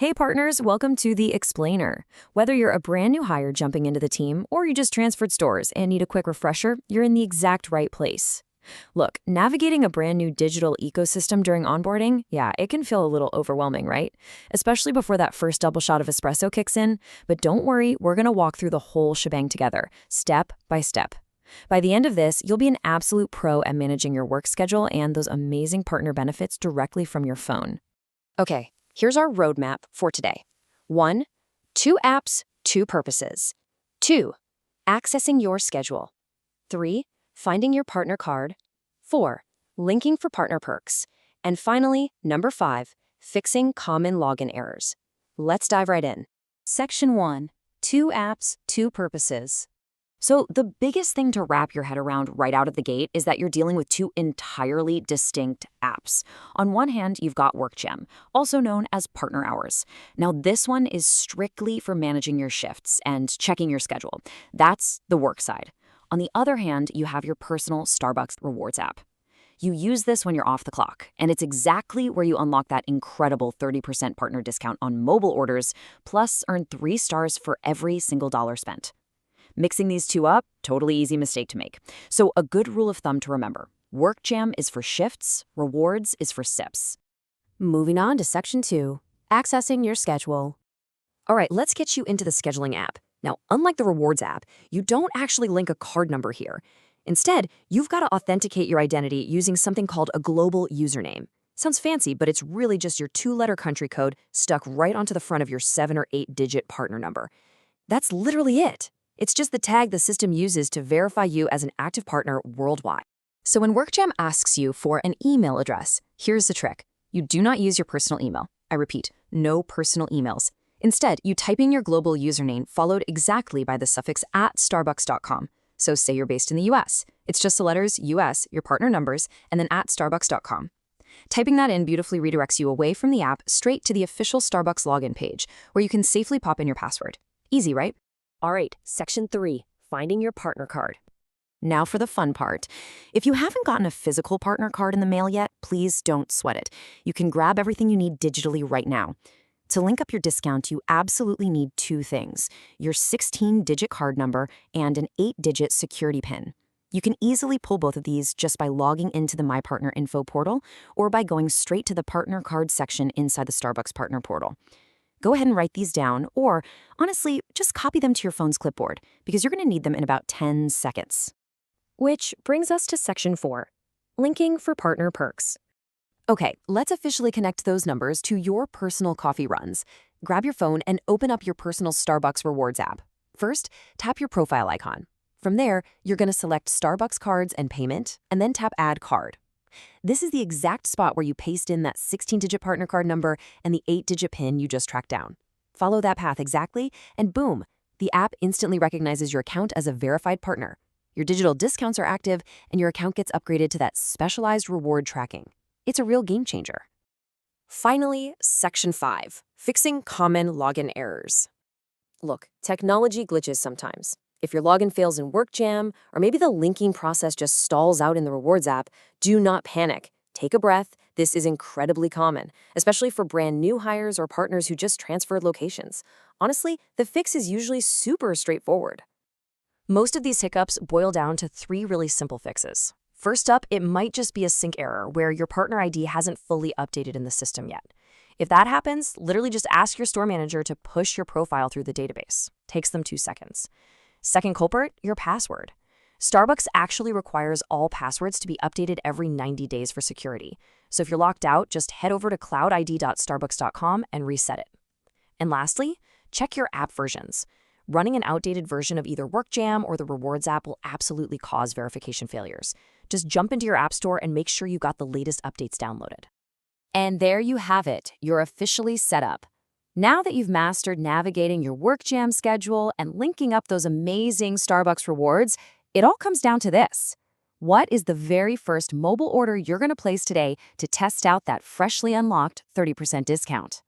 Hey partners, welcome to The Explainer. Whether you're a brand new hire jumping into the team or you just transferred stores and need a quick refresher, you're in the exact right place. Look, navigating a brand new digital ecosystem during onboarding, yeah, it can feel a little overwhelming, right? Especially before that first double shot of espresso kicks in. But don't worry, we're going to walk through the whole shebang together, step by step. By the end of this, you'll be an absolute pro at managing your work schedule and those amazing partner benefits directly from your phone. Okay, here's our roadmap for today. 1. 2 apps, 2 purposes. 2. Accessing your schedule. 3. Finding your partner card. 4. Linking for partner perks. And finally, number 5, fixing common login errors. Let's dive right in. Section 1. 2 apps, 2 purposes. So the biggest thing to wrap your head around right out of the gate is that you're dealing with 2 entirely distinct apps. On one hand, you've got WorkJam, also known as Partner Hours. Now, this one is strictly for managing your shifts and checking your schedule. That's the work side. On the other hand, you have your personal Starbucks Rewards app. You use this when you're off the clock, and it's exactly where you unlock that incredible 30% partner discount on mobile orders, plus earn 3 stars for every single dollar spent. Mixing these 2 up, totally easy mistake to make. So a good rule of thumb to remember, WorkJam is for shifts, Rewards is for sips. Moving on to Section 2, accessing your schedule. All right, let's get you into the scheduling app. Now, unlike the Rewards app, you don't actually link a card number here. Instead, you've got to authenticate your identity using something called a global username. Sounds fancy, but it's really just your 2-letter country code stuck right onto the front of your 7 or 8-digit partner number. That's literally it. It's just the tag the system uses to verify you as an active partner worldwide. So when WorkJam asks you for an email address, here's the trick. You do not use your personal email. I repeat, no personal emails. Instead, you type in your global username followed exactly by the suffix @starbucks.com. So say you're based in the US. It's just the letters US, your partner numbers, and then @starbucks.com. Typing that in beautifully redirects you away from the app straight to the official Starbucks login page, where you can safely pop in your password. Easy, right? All right, Section 3, finding your partner card. Now for the fun part. If you haven't gotten a physical partner card in the mail yet, please don't sweat it. You can grab everything you need digitally right now. To link up your discount, you absolutely need 2 things, your 16-digit card number and an 8-digit security PIN. You can easily pull both of these just by logging into the My Partner Info portal or by going straight to the Partner Card section inside the Starbucks Partner portal. Go ahead and write these down, or honestly, just copy them to your phone's clipboard because you're going to need them in about 10 seconds. Which brings us to Section 4, linking for partner perks. Okay, let's officially connect those numbers to your personal coffee runs. Grab your phone and open up your personal Starbucks Rewards app. First, tap your profile icon. From there, you're going to select Starbucks Cards and Payment, and then tap Add Card. This is the exact spot where you paste in that 16-digit partner card number and the 8-digit PIN you just tracked down. Follow that path exactly, and boom, the app instantly recognizes your account as a verified partner. Your digital discounts are active, and your account gets upgraded to that specialized reward tracking. It's a real game changer. Finally, Section 5, fixing common login errors. Look, technology glitches sometimes. If your login fails in WorkJam, or maybe the linking process just stalls out in the Rewards app, do not panic. Take a breath. This is incredibly common, especially for brand new hires or partners who just transferred locations. Honestly, the fix is usually super straightforward. Most of these hiccups boil down to 3 really simple fixes. First up, it might just be a sync error where your partner ID hasn't fully updated in the system yet. If that happens, literally just ask your store manager to push your profile through the database. Takes them 2 seconds. Second culprit, your password. Starbucks actually requires all passwords to be updated every 90 days for security. So if you're locked out, just head over to cloudid.starbucks.com and reset it. And lastly, check your app versions. Running an outdated version of either WorkJam or the Rewards app will absolutely cause verification failures. Just jump into your app store and make sure you got the latest updates downloaded. And there you have it. You're officially set up. Now that you've mastered navigating your WorkJam schedule and linking up those amazing Starbucks rewards, it all comes down to this. What is the very first mobile order you're going to place today to test out that freshly unlocked 30% discount?